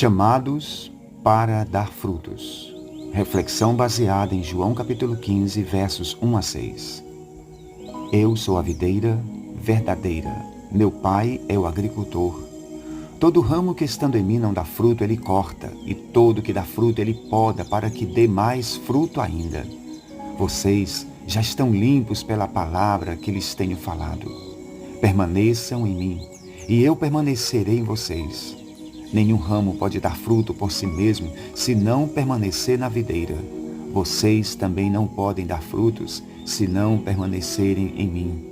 Chamados para dar frutos. Reflexão baseada em João capítulo 15, versos 1 a 6. Eu sou a videira verdadeira, meu pai é o agricultor. Todo ramo que estando em mim não dá fruto, ele corta, e todo que dá fruto, ele poda, para que dê mais fruto ainda. Vocês já estão limpos pela palavra que lhes tenho falado. Permaneçam em mim, e eu permanecerei em vocês. Nenhum ramo pode dar fruto por si mesmo, se não permanecer na videira. Vocês também não podem dar frutos, se não permanecerem em mim.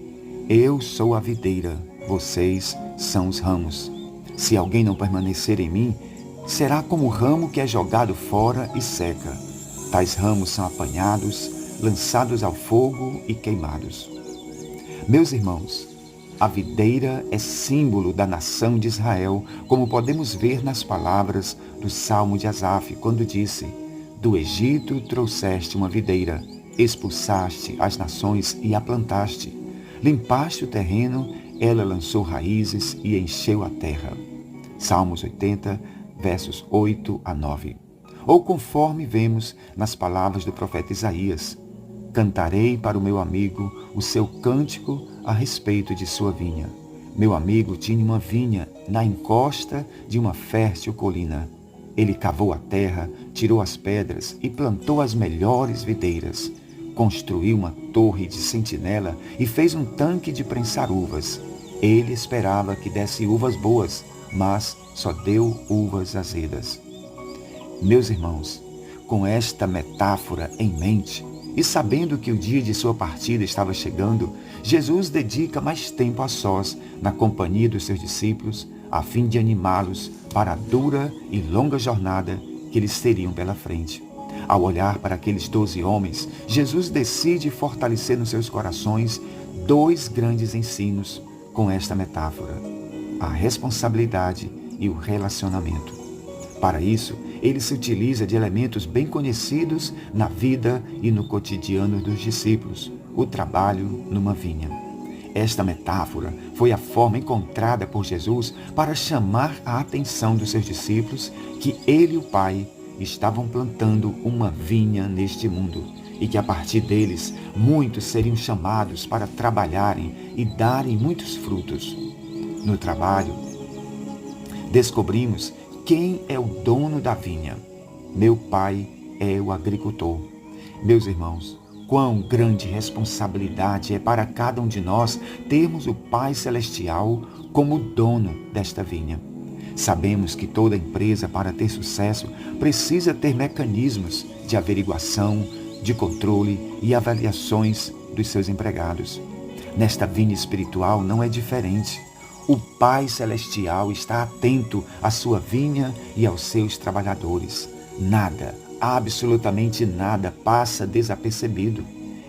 Eu sou a videira, vocês são os ramos. Se alguém não permanecer em mim, será como o ramo que é jogado fora e seca. Tais ramos são apanhados, lançados ao fogo e queimados. Meus irmãos, a videira é símbolo da nação de Israel, como podemos ver nas palavras do Salmo de Asaf, quando disse: do Egito trouxeste uma videira, expulsaste as nações e a plantaste. Limpaste o terreno, ela lançou raízes e encheu a terra. Salmos 80, versos 8 a 9. Ou conforme vemos nas palavras do profeta Isaías: cantarei para o meu amigo o seu cântico a respeito de sua vinha. Meu amigo tinha uma vinha na encosta de uma fértil colina. Ele cavou a terra, tirou as pedras e plantou as melhores videiras. Construiu uma torre de sentinela e fez um tanque de prensar uvas. Ele esperava que desse uvas boas, mas só deu uvas azedas. Meus irmãos, com esta metáfora em mente, e sabendo que o dia de sua partida estava chegando, Jesus dedica mais tempo a sós, na companhia dos seus discípulos, a fim de animá-los para a dura e longa jornada que eles teriam pela frente. Ao olhar para aqueles 12 homens, Jesus decide fortalecer nos seus corações 2 grandes ensinos com esta metáfora: a responsabilidade e o relacionamento. Para isso, ele se utiliza de elementos bem conhecidos na vida e no cotidiano dos discípulos: o trabalho numa vinha. Esta metáfora foi a forma encontrada por Jesus para chamar a atenção dos seus discípulos que ele e o Pai estavam plantando uma vinha neste mundo e que a partir deles muitos seriam chamados para trabalharem e darem muitos frutos. No trabalho, descobrimos quem é o dono da vinha. Meu Pai é o agricultor. Meus irmãos, quão grande responsabilidade é para cada um de nós termos o Pai Celestial como dono desta vinha. Sabemos que toda empresa, para ter sucesso, precisa ter mecanismos de averiguação, de controle e avaliações dos seus empregados. Nesta vinha espiritual não é diferente. O Pai Celestial está atento à sua vinha e aos seus trabalhadores. Nada, absolutamente nada, passa desapercebido.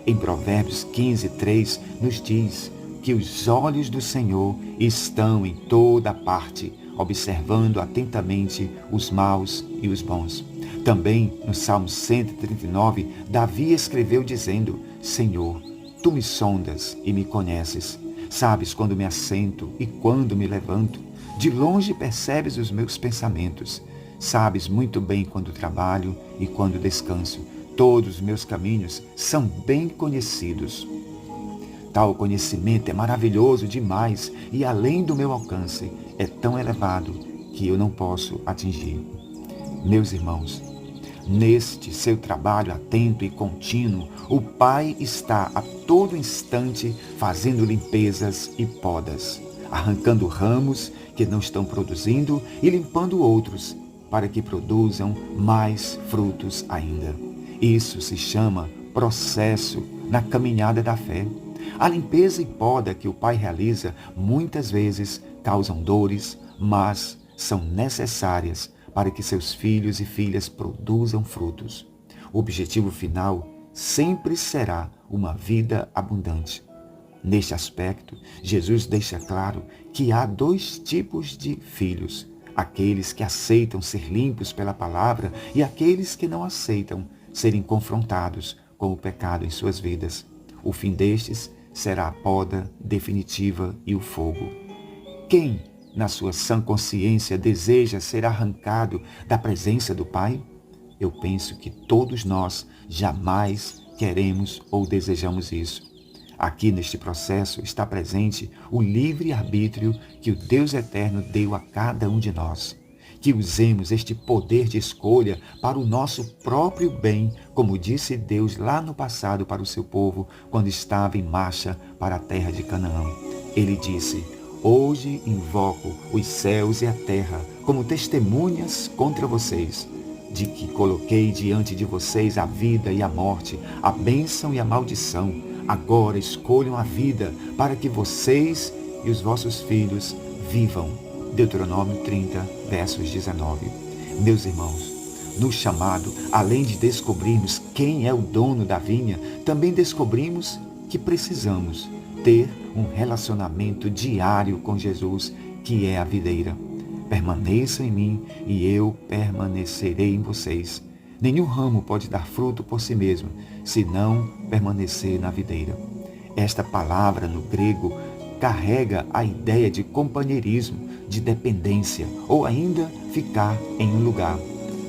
Em Provérbios 15, 3, nos diz que os olhos do Senhor estão em toda parte, observando atentamente os maus e os bons. Também, no Salmo 139, Davi escreveu dizendo: Senhor, Tu me sondas e me conheces. Sabes quando me assento e quando me levanto. De longe percebes os meus pensamentos. Sabes muito bem quando trabalho e quando descanso. Todos os meus caminhos são bem conhecidos. Tal conhecimento é maravilhoso demais e além do meu alcance, é tão elevado que eu não posso atingir. Meus irmãos, neste seu trabalho atento e contínuo, o Pai está a todo instante fazendo limpezas e podas, arrancando ramos que não estão produzindo e limpando outros para que produzam mais frutos ainda. Isso se chama processo na caminhada da fé. A limpeza e poda que o Pai realiza muitas vezes causam dores, mas são necessárias para que seus filhos e filhas produzam frutos. O objetivo final sempre será uma vida abundante. Neste aspecto, Jesus deixa claro que há 2 tipos de filhos: aqueles que aceitam ser limpos pela palavra e aqueles que não aceitam serem confrontados com o pecado em suas vidas. O fim destes será a poda definitiva e o fogo. Quem na sua sã consciência, deseja ser arrancado da presença do Pai? Eu penso que todos nós jamais queremos ou desejamos isso. Aqui neste processo está presente o livre-arbítrio que o Deus Eterno deu a cada um de nós. Que usemos este poder de escolha para o nosso próprio bem, como disse Deus lá no passado para o seu povo, quando estava em marcha para a terra de Canaã. Ele disse: hoje invoco os céus e a terra como testemunhas contra vocês, de que coloquei diante de vocês a vida e a morte, a bênção e a maldição. Agora escolham a vida para que vocês e os vossos filhos vivam. Deuteronômio 30, versos 19. Meus irmãos, no chamado, além de descobrirmos quem é o dono da vinha, também descobrimos que precisamos ter um relacionamento diário com Jesus, que é a videira. Permaneçam em mim e eu permanecerei em vocês. Nenhum ramo pode dar fruto por si mesmo, se não permanecer na videira. Esta palavra no grego carrega a ideia de companheirismo, de dependência, ou ainda ficar em um lugar.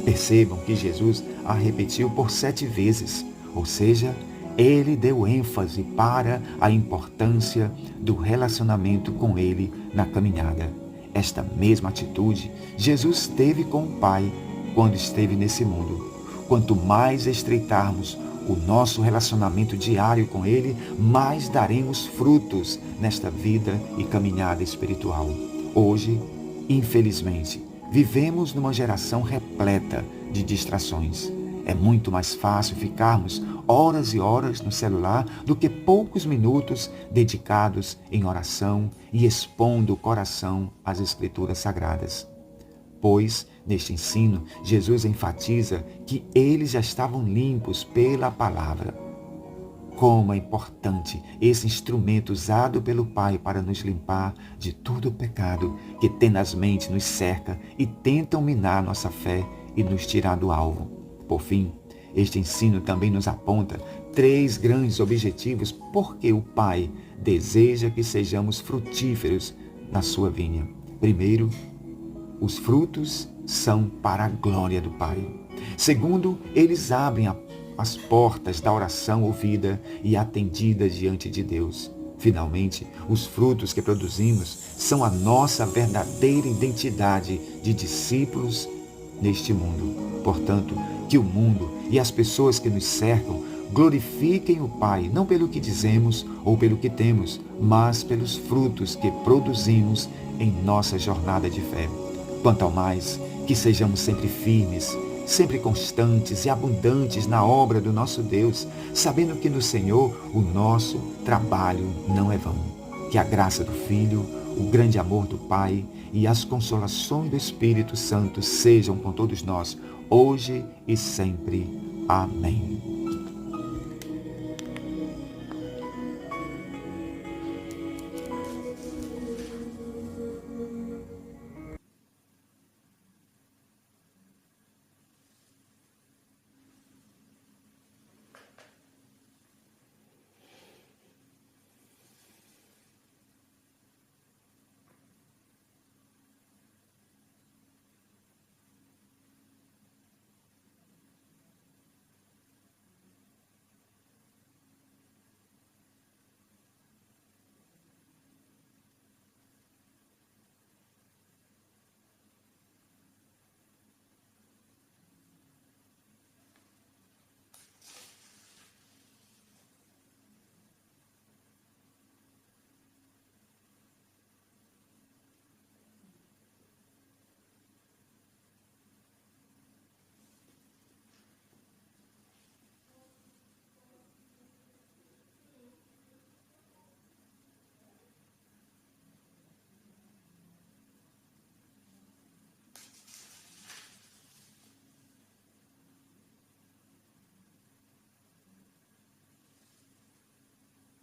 Percebam que Jesus a repetiu por 7 vezes, ou seja, ele deu ênfase para a importância do relacionamento com ele na caminhada. Esta mesma atitude Jesus teve com o Pai quando esteve nesse mundo. Quanto mais estreitarmos o nosso relacionamento diário com Ele, mais daremos frutos nesta vida e caminhada espiritual. Hoje, infelizmente, vivemos numa geração repleta de distrações. É muito mais fácil ficarmos horas e horas no celular do que poucos minutos dedicados em oração e expondo o coração às Escrituras Sagradas. Pois, neste ensino, Jesus enfatiza que eles já estavam limpos pela palavra. Como é importante esse instrumento usado pelo Pai para nos limpar de todo o pecado que tenazmente nos cerca e tentam minar nossa fé e nos tirar do alvo. Por fim, este ensino também nos aponta 3 grandes objetivos porque o Pai deseja que sejamos frutíferos na sua vinha. Primeiro, os frutos são para a glória do Pai. Segundo, eles abrem as portas da oração ouvida e atendida diante de Deus. Finalmente, os frutos que produzimos são a nossa verdadeira identidade de discípulos neste mundo. Portanto, que o mundo e as pessoas que nos cercam glorifiquem o Pai, não pelo que dizemos ou pelo que temos, mas pelos frutos que produzimos em nossa jornada de fé. Quanto ao mais, que sejamos sempre firmes, sempre constantes e abundantes na obra do nosso Deus, sabendo que no Senhor o nosso trabalho não é vão. Que a graça do Filho, o grande amor do Pai e as consolações do Espírito Santo sejam com todos nós, hoje e sempre. Amém.